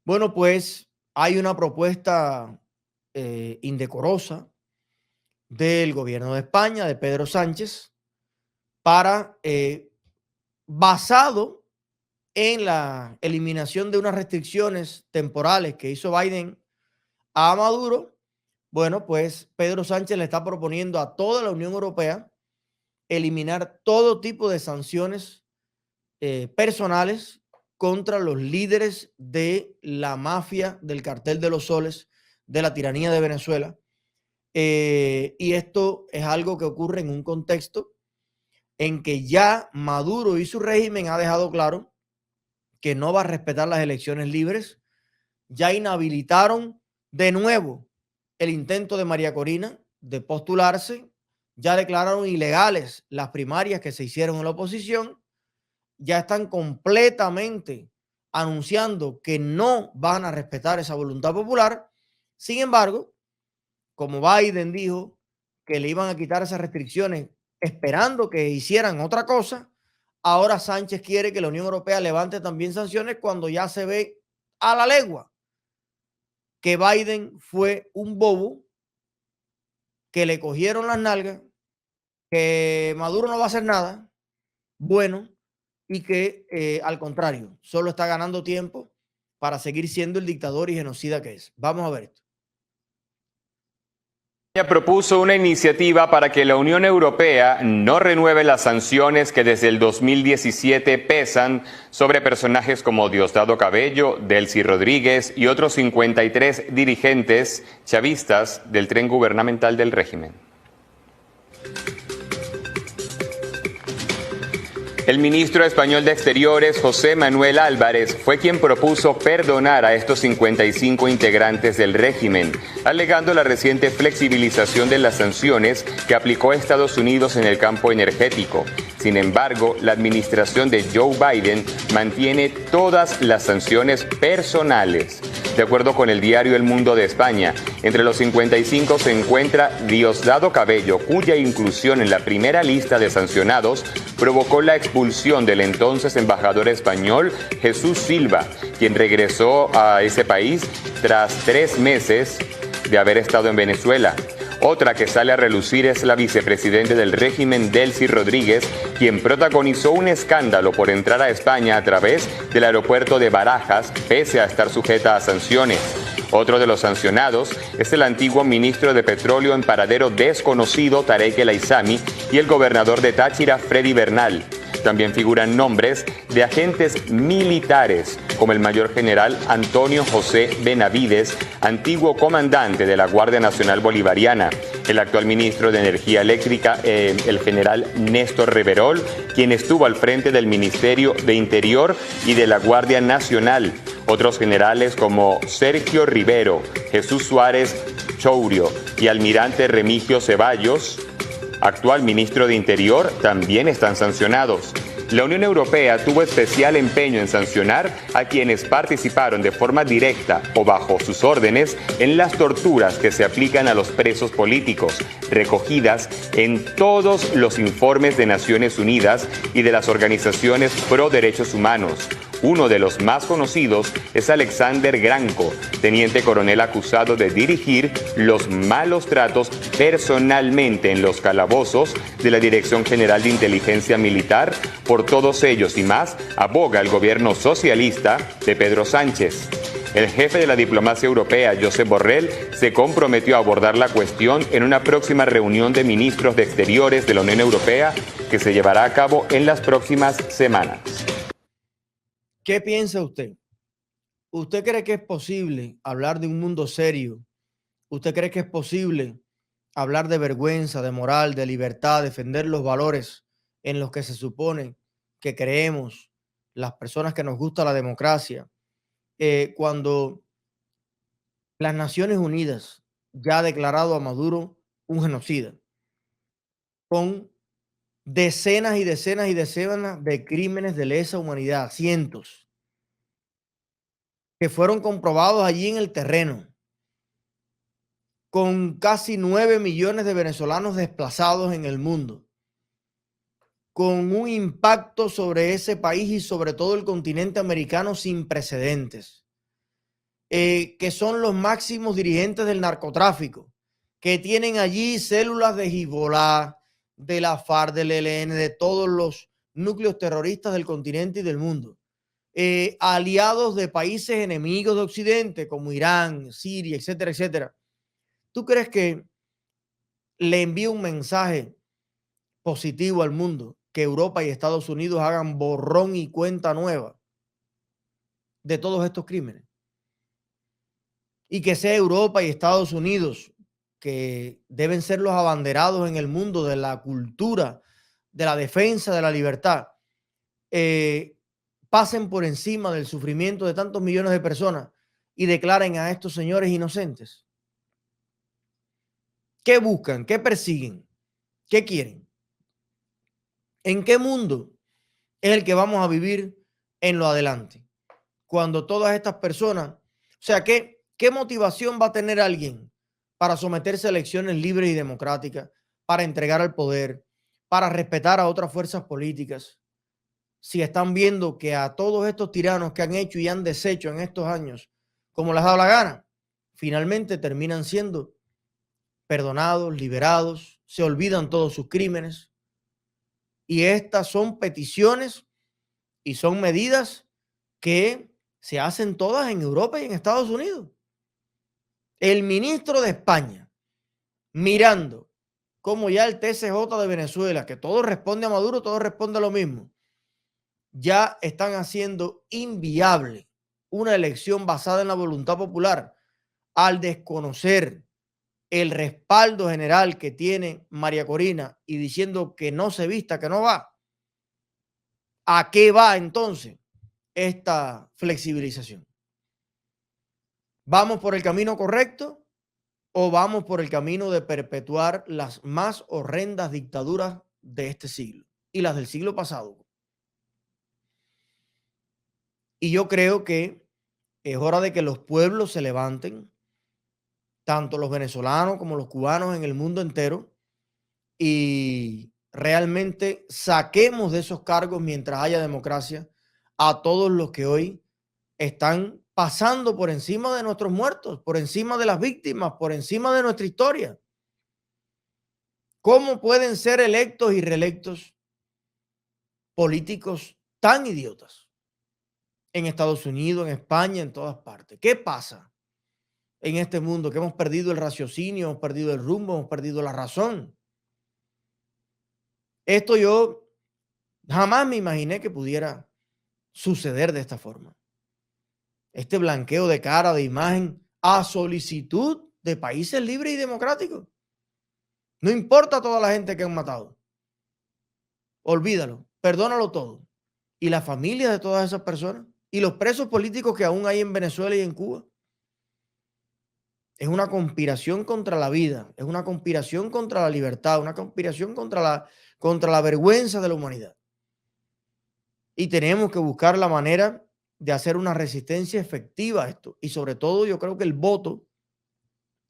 Bueno, pues hay una propuesta indecorosa del gobierno de España, de Pedro Sánchez, para, basado en la eliminación de unas restricciones temporales que hizo Biden a Maduro. Bueno, pues Pedro Sánchez le está proponiendo a toda la Unión Europea eliminar todo tipo de sanciones personales contra los líderes de la mafia del cartel de los soles, de la tiranía de Venezuela. Y esto es algo que ocurre en un contexto en que ya Maduro y su régimen ha dejado claro que no va a respetar las elecciones libres. Ya inhabilitaron de nuevo el intento de María Corina de postularse. Ya declararon ilegales las primarias que se hicieron en la oposición. Ya están completamente anunciando que no van a respetar esa voluntad popular. Sin embargo, como Biden dijo que le iban a quitar esas restricciones esperando que hicieran otra cosa, ahora Sánchez quiere que la Unión Europea levante también sanciones cuando ya se ve a la legua que Biden fue un bobo, que le cogieron las nalgas, que Maduro no va a hacer nada bueno y que al contrario, solo está ganando tiempo para seguir siendo el dictador y genocida que es. Vamos a ver esto. España propuso una iniciativa para que la Unión Europea no renueve las sanciones que desde el 2017 pesan sobre personajes como Diosdado Cabello, Delcy Rodríguez y otros 53 dirigentes chavistas del tren gubernamental del régimen. El ministro español de Exteriores, José Manuel Álvarez, fue quien propuso perdonar a estos 55 integrantes del régimen, alegando la reciente flexibilización de las sanciones que aplicó Estados Unidos en el campo energético. Sin embargo, la administración de Joe Biden mantiene todas las sanciones personales. De acuerdo con el diario El Mundo de España, entre los 55 se encuentra Diosdado Cabello, cuya inclusión en la primera lista de sancionados provocó la expulsión del entonces embajador español Jesús Silva, quien regresó a ese país tras 3 meses de haber estado en Venezuela. Otra que sale a relucir es la vicepresidenta del régimen, Delcy Rodríguez, quien protagonizó un escándalo por entrar a España a través del aeropuerto de Barajas, pese a estar sujeta a sanciones. Otro de los sancionados es el antiguo ministro de Petróleo en paradero desconocido, Tarek El Aissami, y el gobernador de Táchira, Freddy Bernal. También figuran nombres de agentes militares, como el mayor general Antonio José Benavides, antiguo comandante de la Guardia Nacional Bolivariana, el actual ministro de Energía Eléctrica, el general Néstor Reverol, quien estuvo al frente del Ministerio de Interior y de la Guardia Nacional. Otros generales como Sergio Rivero, Jesús Suárez Chourio y almirante Remigio Ceballos, actual ministro de Interior, también están sancionados. La Unión Europea tuvo especial empeño en sancionar a quienes participaron de forma directa o bajo sus órdenes en las torturas que se aplican a los presos políticos, recogidas en todos los informes de Naciones Unidas y de las organizaciones pro derechos humanos. Uno de los más conocidos es Alexander Granco, teniente coronel acusado de dirigir los malos tratos personalmente en los calabozos de la Dirección General de Inteligencia Militar. Por todos ellos y más, aboga el gobierno socialista de Pedro Sánchez. El jefe de la diplomacia europea, Josep Borrell, se comprometió a abordar la cuestión en una próxima reunión de ministros de Exteriores de la Unión Europea que se llevará a cabo en las próximas semanas. ¿Qué piensa usted? ¿Usted cree que es posible hablar de un mundo serio? ¿Usted cree que es posible hablar de vergüenza, de moral, de libertad, defender los valores en los que se supone que creemos las personas que nos gusta la democracia, cuando las Naciones Unidas ya ha declarado a Maduro un genocida, con decenas y decenas y decenas de crímenes de lesa humanidad, cientos, que fueron comprobados allí en el terreno, con casi 9 millones de venezolanos desplazados en el mundo, con un impacto sobre ese país y sobre todo el continente americano sin precedentes? que son los máximos dirigentes del narcotráfico, que tienen allí células de Hezbollah, de la FARC, del ELN, de todos los núcleos terroristas del continente y del mundo, aliados de países enemigos de Occidente como Irán, Siria, etcétera, etcétera. ¿Tú crees que le envía un mensaje positivo al mundo que Europa y Estados Unidos hagan borrón y cuenta nueva de todos estos crímenes? Y que sea Europa y Estados Unidos, que deben ser los abanderados en el mundo de la cultura, de la defensa de la libertad, pasen por encima del sufrimiento de tantos millones de personas y declaren a estos señores inocentes. ¿Qué buscan? ¿Qué persiguen? ¿Qué quieren? ¿En qué mundo es el que vamos a vivir en lo adelante? Cuando todas estas personas, o sea, ¿qué motivación va a tener alguien para someterse a elecciones libres y democráticas, para entregar el poder, para respetar a otras fuerzas políticas, si están viendo que a todos estos tiranos que han hecho y han deshecho en estos años, como les ha dado la gana, finalmente terminan siendo perdonados, liberados, se olvidan todos sus crímenes? Y estas son peticiones y son medidas que se hacen todas en Europa y en Estados Unidos. El ministro de España, mirando como ya el TSJ de Venezuela, que todo responde a Maduro, todo responde a lo mismo, ya están haciendo inviable una elección basada en la voluntad popular al desconocer el respaldo general que tiene María Corina y diciendo que no se vista, que no va. ¿A qué va entonces esta flexibilización? ¿Vamos por el camino correcto o vamos por el camino de perpetuar las más horrendas dictaduras de este siglo y las del siglo pasado? Y yo creo que es hora de que los pueblos se levanten, tanto los venezolanos como los cubanos en el mundo entero, y realmente saquemos de esos cargos, mientras haya democracia, a todos los que hoy están pasando por encima de nuestros muertos, por encima de las víctimas, por encima de nuestra historia. ¿Cómo pueden ser electos y reelectos políticos tan idiotas en Estados Unidos, en España, en todas partes? ¿Qué pasa en este mundo? Que hemos perdido el raciocinio, hemos perdido el rumbo, hemos perdido la razón. Esto yo jamás me imaginé que pudiera suceder de esta forma. Este blanqueo de cara, de imagen, a solicitud de países libres y democráticos. No importa toda la gente que han matado. Olvídalo, perdónalo todo. Y las familias de todas esas personas y los presos políticos que aún hay en Venezuela y en Cuba. Es una conspiración contra la vida, es una conspiración contra la libertad, una conspiración contra la vergüenza de la humanidad. Y tenemos que buscar la manera de hacer una resistencia efectiva a esto. Y sobre todo yo creo que el voto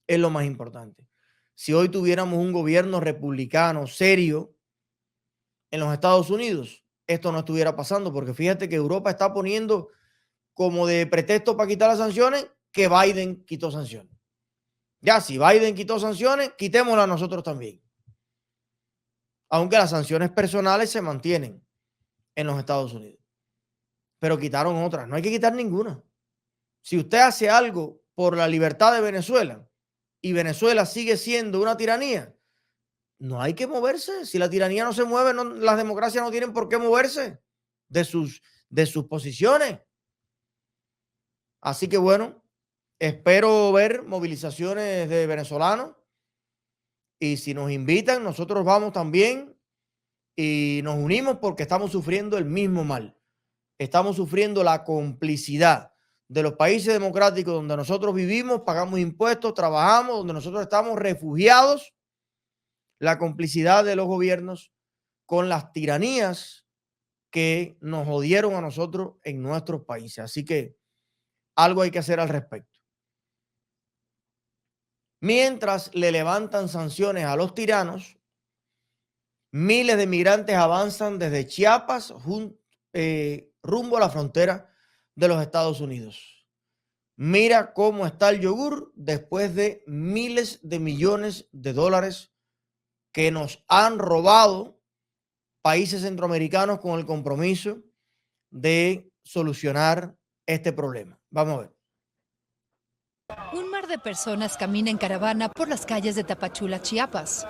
es lo más importante. Si hoy tuviéramos un gobierno republicano serio en los Estados Unidos, esto no estuviera pasando, porque fíjate que Europa está poniendo como de pretexto para quitar las sanciones que Biden quitó sanciones. Ya, si Biden quitó sanciones, quitémoslas nosotros también. Aunque las sanciones personales se mantienen en los Estados Unidos. Pero quitaron otras. No hay que quitar ninguna. Si usted hace algo por la libertad de Venezuela y Venezuela sigue siendo una tiranía, no hay que moverse. Si la tiranía no se mueve, las democracias no tienen por qué moverse de sus posiciones. Así que bueno, espero ver movilizaciones de venezolanos y si nos invitan, nosotros vamos también y nos unimos porque estamos sufriendo el mismo mal. Estamos sufriendo la complicidad de los países democráticos donde nosotros vivimos, pagamos impuestos, trabajamos, donde nosotros estamos refugiados, la complicidad de los gobiernos con las tiranías que nos jodieron a nosotros en nuestros países. Así que algo hay que hacer al respecto. Mientras le levantan sanciones a los tiranos, miles de migrantes avanzan desde Chiapas rumbo a la frontera de los Estados Unidos. Mira cómo está el yogur después de miles de millones de dólares que nos han robado países centroamericanos con el compromiso de solucionar este problema. Vamos a ver. Un mar de personas camina en caravana por las calles de Tapachula, Chiapas.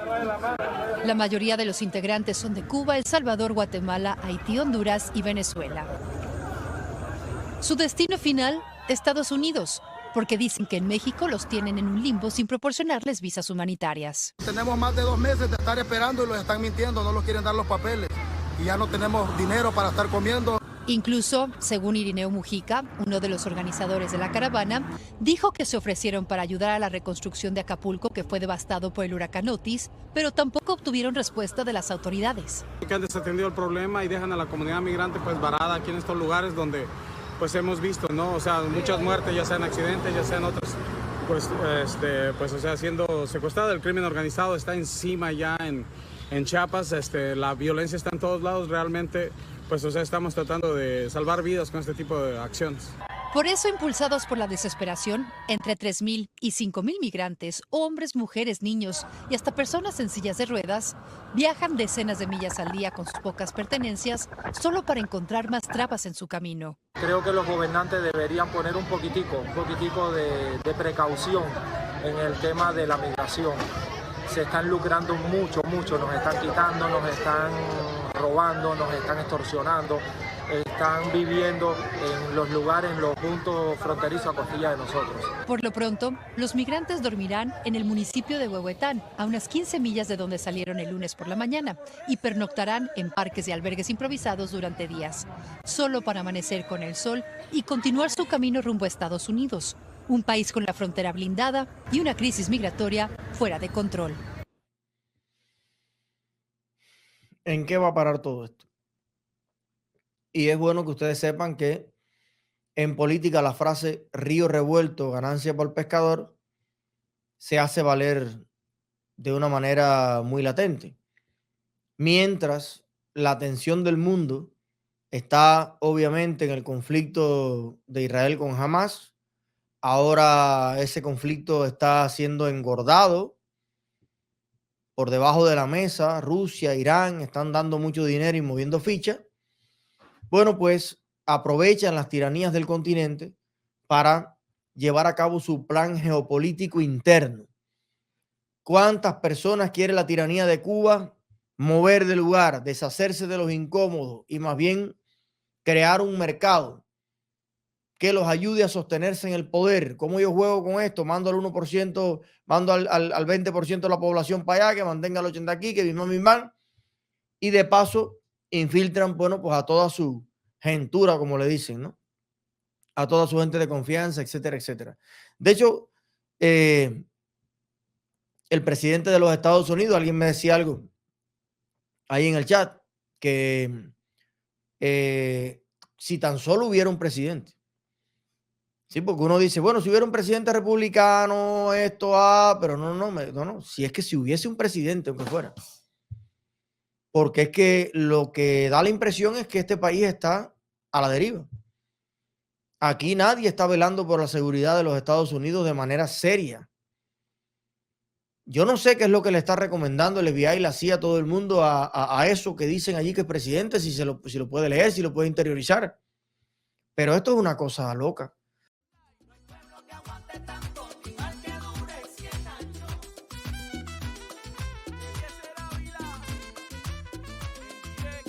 La mayoría de los integrantes son de Cuba, El Salvador, Guatemala, Haití, Honduras y Venezuela. Su destino final, Estados Unidos, porque dicen que en México los tienen en un limbo sin proporcionarles visas humanitarias. Tenemos más de 2 meses de estar esperando y los están mintiendo, no nos quieren dar los papeles. Y ya no tenemos dinero para estar comiendo. Incluso, según Irineo Mujica, uno de los organizadores de la caravana, dijo que se ofrecieron para ayudar a la reconstrucción de Acapulco, que fue devastado por el huracán Otis, pero tampoco obtuvieron respuesta de las autoridades. Que han desatendido el problema y dejan a la comunidad migrante pues varada aquí en estos lugares donde pues hemos visto, ¿no? O sea, muchas muertes, ya sean accidentes, ya sean otros, pues o sea, siendo secuestrado. El crimen organizado está encima ya en Chiapas, la violencia está en todos lados, realmente, pues o sea, estamos tratando de salvar vidas con este tipo de acciones. Por eso, impulsados por la desesperación, entre 3,000 y 5,000 migrantes, hombres, mujeres, niños y hasta personas en sillas de ruedas, viajan decenas de millas al día con sus pocas pertenencias, solo para encontrar más trabas en su camino. Creo que los gobernantes deberían poner un poquitico de precaución en el tema de la migración. Se están lucrando mucho, nos están quitando, nos están robando, nos están extorsionando, están viviendo en los lugares, en los puntos fronterizos a costilla de nosotros. Por lo pronto, los migrantes dormirán en el municipio de Huehuetán, a unas 15 millas de donde salieron el lunes por la mañana, y pernoctarán en parques y albergues improvisados durante días, solo para amanecer con el sol y continuar su camino rumbo a Estados Unidos, un país con la frontera blindada y una crisis migratoria fuera de control. ¿En qué va a parar todo esto? Y es bueno que ustedes sepan que en política la frase río revuelto, ganancia por el pescador, se hace valer de una manera muy latente. Mientras la atención del mundo está obviamente en el conflicto de Israel con Hamas, ahora ese conflicto está siendo engordado por debajo de la mesa. Rusia, Irán están dando mucho dinero y moviendo fichas. Bueno, pues aprovechan las tiranías del continente para llevar a cabo su plan geopolítico interno. ¿Cuántas personas quiere la tiranía de Cuba mover de lugar, deshacerse de los incómodos y más bien crear un mercado que los ayude a sostenerse en el poder? ¿Cómo yo juego con esto? Mando al 1%, mando al 20% de la población para allá, que mantenga el 80% aquí, que mismo. Y de paso infiltran, bueno, pues a toda su gentura, como le dicen, ¿no? A toda su gente de confianza, etcétera, etcétera. De hecho, el presidente de los Estados Unidos, alguien me decía algo ahí en el chat, que si tan solo hubiera un presidente. Sí, porque uno dice, bueno, si hubiera un presidente republicano, pero no. Si es que si hubiese un presidente, aunque fuera. Porque es que lo que da la impresión es que este país está a la deriva. Aquí nadie está velando por la seguridad de los Estados Unidos de manera seria. Yo no sé qué es lo que le está recomendando el FBI y la CIA a todo el mundo a eso que dicen allí que es presidente, si lo puede leer, si lo puede interiorizar. Pero esto es una cosa loca.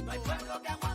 No hay pueblo que aguante.